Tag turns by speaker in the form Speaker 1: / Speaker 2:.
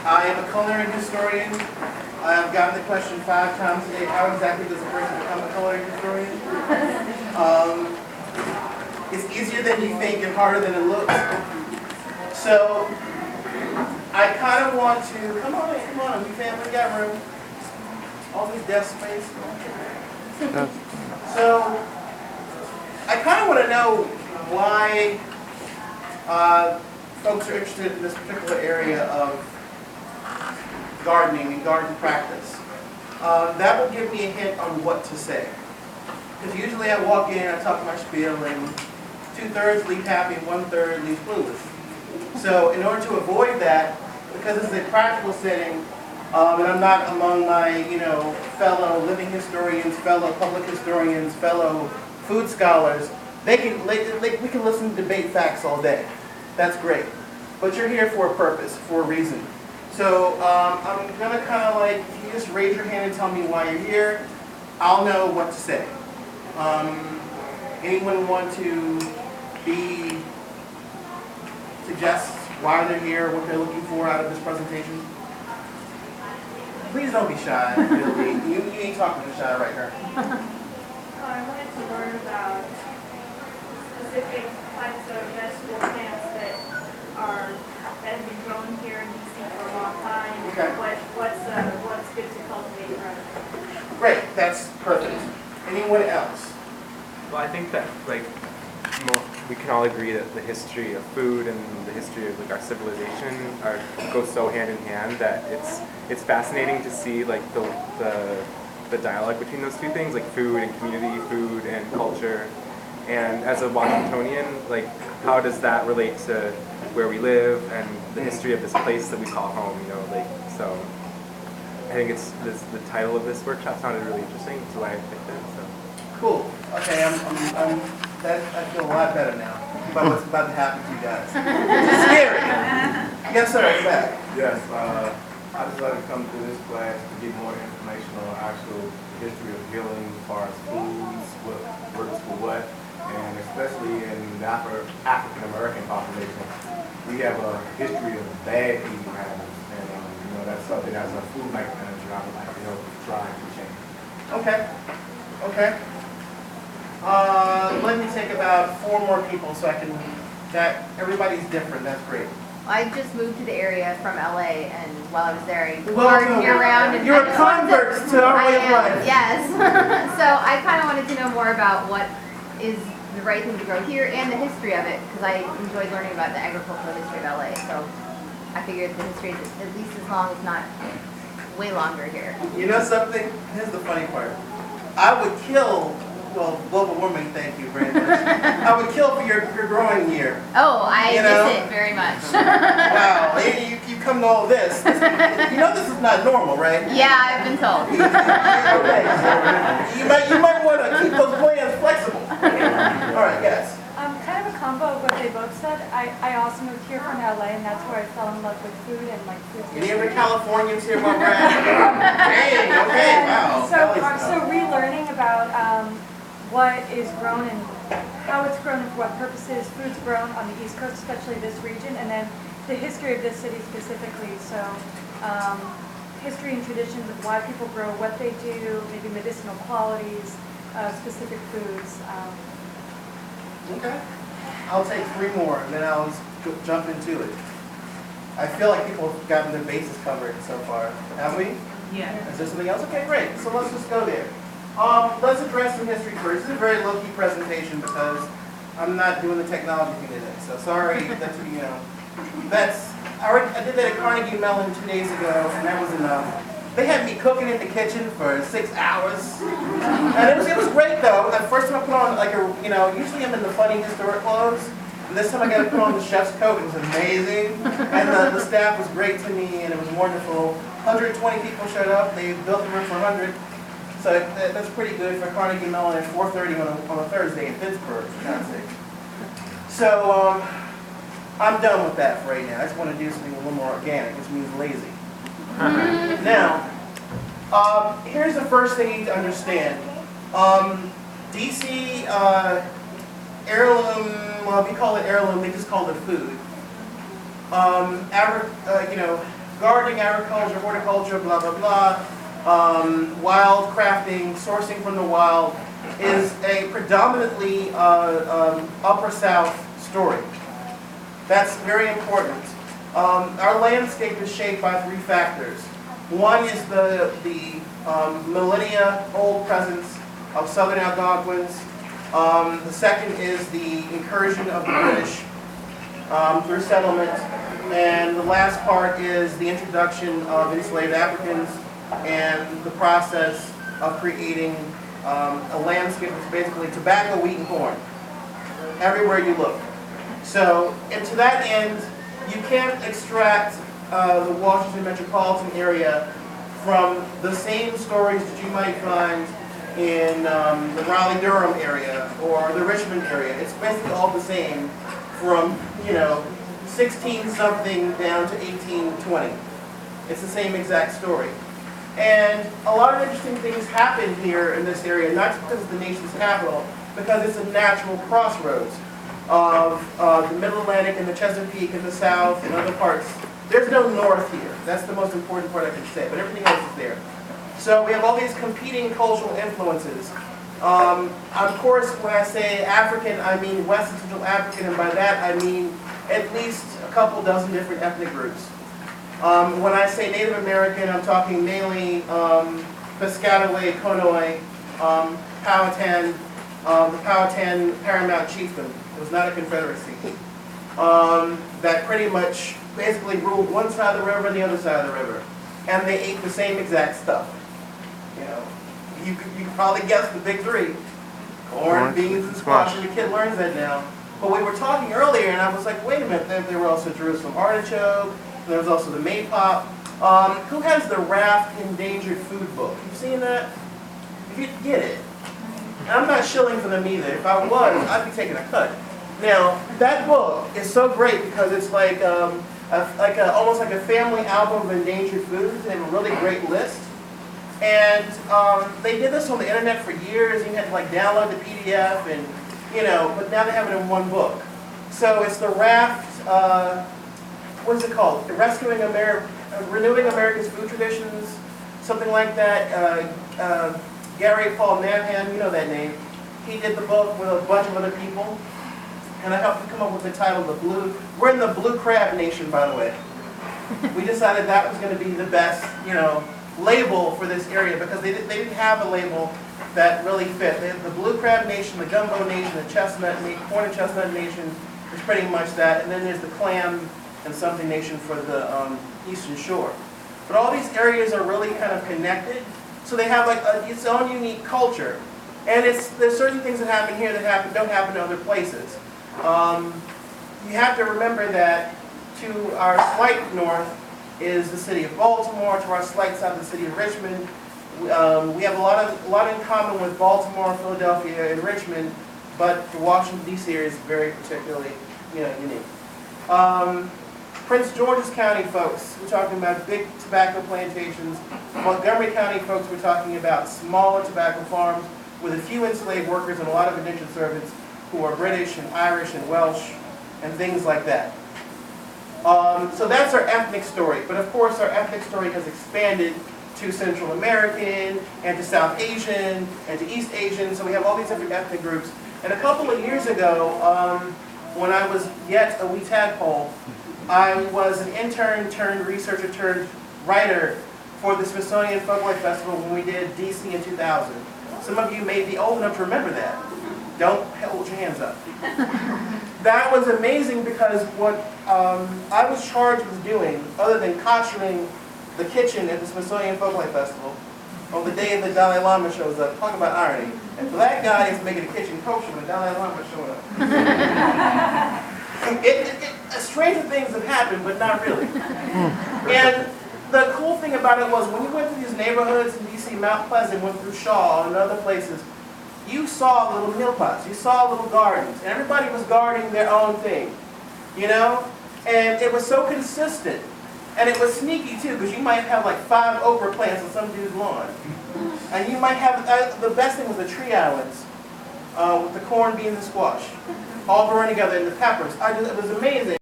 Speaker 1: I am a culinary historian. I've gotten the question 5 times today, how exactly does a person become a culinary historian? It's easier than you think and harder than it looks. So, I kind of want to, come on, we family got room. All these desk space. So, I kind of want to know why folks are interested in this particular area of gardening and garden practice. That will give me a hint on what to say. Because usually I walk in, I talk my spiel, and 2/3 leave happy, 1/3 leave clueless. So in order to avoid that, because this is a practical setting, and I'm not among my, fellow living historians, fellow public historians, fellow food scholars, we can listen to debate facts all day. That's great. But you're here for a purpose, for a reason. So I'm going to kind of if you just raise your hand and tell me why you're here, I'll know what to say. Anyone want to suggest why they're here, what they're looking for out of this presentation? Please don't be shy. You ain't talking to shy right here.
Speaker 2: I wanted to learn about specific types of vegetable plants that have been grown here in DC for a long time.
Speaker 1: Okay.
Speaker 2: What's good to cultivate and grow?
Speaker 1: Great, that's perfect. Anyone else?
Speaker 3: Well, I think that we can all agree that the history of food and the history of our civilization go so hand in hand that it's fascinating to see the dialogue between those two things, like food and community, food and culture. And as a Washingtonian, how does that relate to where we live and the history of this place that we call home? So I think the title of this workshop sounded really interesting. That's why I picked it. So.
Speaker 1: Cool. Okay, I feel a lot better now about what's about to happen to you guys. It's scary. Yes, sir. It's back.
Speaker 4: Yes. I just like to come to this class to get more information on the actual history of healing as far as foods, what works for what, and especially in the African American population, we have a history of bad eating habits, and that's something as a food life manager I would like to help try to change.
Speaker 1: Okay. Let me take about 4 more people so everybody's different. That's great.
Speaker 5: I just moved to the area from LA, and while I was there, I
Speaker 1: Well,
Speaker 5: learned year-round. And
Speaker 1: you're a convert to our way of life.
Speaker 5: Yes. So I kind of wanted to know more about what is the right thing to grow here and the history of it, because I enjoyed learning about the agricultural history of LA. So I figured the history is at least as long, if not way longer here.
Speaker 1: You know something? Here's the funny part. I would kill. Well, global warming, thank you very much. I would kill for your growing year.
Speaker 5: Oh, I miss it very much.
Speaker 1: Wow, you come to all this. This is not normal, right?
Speaker 5: Yeah, I've been told.
Speaker 1: Okay, so you might want to keep those plans flexible. All right, yes.
Speaker 6: Kind of a combo of what they both said. I also moved here from LA, and that's where I fell in love with food and food.
Speaker 1: Any other Californians here while we're at it? Dang, okay, wow.
Speaker 6: So relearning about what is grown and how it's grown and for what purposes, food's grown on the East Coast, especially this region, and then the history of this city specifically. So history and traditions of why people grow, what they do, maybe medicinal qualities of specific foods.
Speaker 1: Okay. I'll take 3 more, and then I'll jump into it. I feel like people have gotten their bases covered so far. Have we?
Speaker 7: Yeah.
Speaker 1: Is there something else? Okay, great. So let's just go there. Let's address some history first. This is a very low-key presentation because I'm not doing the technology thing today. So sorry, I did that at Carnegie Mellon 2 days ago, and that was enough. They had me cooking in the kitchen for 6 hours. And it was great though. The first time I put on usually I'm in the funny historic clothes. And this time I got to put on the chef's coat. It was amazing. And the staff was great to me, and it was wonderful. 120 people showed up. They built the room for 100. So that's pretty good for Carnegie Mellon at 4:30 on a Thursday in Pittsburgh, for God's sake. So I'm done with that for right now. I just want to do something a little more organic, which means lazy. Now, here's the first thing you need to understand. DC heirloom, well, we call it heirloom, they just call it food. gardening, agriculture, horticulture, blah, blah, blah, wild crafting, sourcing from the wild, is a predominantly Upper South story. That's very important. Our landscape is shaped by three factors. One is the millennia-old presence of southern Algonquins. The second is the incursion of the British through settlement. And the last part is the introduction of enslaved Africans and the process of creating a landscape that's basically tobacco, wheat, and corn everywhere you look. So, and to that end, you can't extract the Washington metropolitan area from the same stories that you might find in the Raleigh-Durham area or the Richmond area. It's basically all the same from, 16-something down to 1820. It's the same exact story. And a lot of interesting things happen here in this area, not just because it's the nation's capital, because it's a natural crossroads of the Middle Atlantic and the Chesapeake and the South and other parts. There's no north here. That's the most important part I can say, but everything else is there. So we have all these competing cultural influences. Of course, when I say African, I mean West and Central African, and by that I mean at least a couple dozen different ethnic groups. When I say Native American, I'm talking mainly Piscataway, Conoy, Powhatan, the Powhatan Paramount Chieftain. It was not a confederacy. That pretty much basically ruled one side of the river and the other side of the river. And they ate the same exact stuff. You could probably guess the big three. Corn, beans, and squash, and your kid learns that now. But we were talking earlier, and I was like, wait a minute, there were also Jerusalem artichoke, and there was also the maypop. Who has the Raft Endangered Food book? You seen that? If you get it. And I'm not shilling for them either. If I was, I'd be taking a cut. Now, that book is so great because it's like almost like a family album of endangered foods. They have a really great list. And they did this on the internet for years. You had to like download the PDF and, but now they have it in one book. So it's the Raft, what is it called? Renewing America's Food Traditions, something like that. Gary Paul Nabhan, you know that name. He did the book with a bunch of other people. And I helped him come up with the title, we're in the Blue Crab Nation, by the way. We decided that was going to be the best, label for this area because they didn't have a label that really fit. They had the Blue Crab Nation, the Gumbo Nation, the Corn and Chestnut Nation is pretty much that. And then there's the Clam and Something Nation for the Eastern Shore. But all these areas are really kind of connected. So they have like its own unique culture. And there's certain things that happen here that don't happen in other places. You have to remember that to our slight north is the city of Baltimore. To our slight south, the city of Richmond. We have a lot in common with Baltimore, Philadelphia, and Richmond, but the Washington D.C. area is very particularly, unique. Prince George's County folks, we're talking about big tobacco plantations. Montgomery County folks, we're talking about smaller tobacco farms with a few enslaved workers and a lot of indentured servants who are British and Irish and Welsh and things like that. So that's our ethnic story. But of course, our ethnic story has expanded to Central American and to South Asian and to East Asian. So we have all these different ethnic groups. And a couple of years ago, when I was yet a wee tadpole, I was an intern turned researcher turned writer for the Smithsonian Folklife Festival when we did DC in 2000. Some of you may be old enough to remember that. Don't hold your hands up. That was amazing because what I was charged with doing, other than costuring the kitchen at the Smithsonian Folklife Festival, on the day the Dalai Lama shows up, talk about irony. And for that guy is making the kitchen kosher when the Dalai Lama showing up. Stranger things have happened, but not really. And the cool thing about it was when you went through these neighborhoods in DC, Mount Pleasant, went through Shaw and other places, you saw little meal pots, you saw little gardens, and everybody was gardening their own thing, And it was so consistent. And it was sneaky too, because you might have like 5 okra plants on some dude's lawn. And you might have, the best thing was the tree islands with the corn, beans, and squash, all growing together, and the peppers. It was amazing.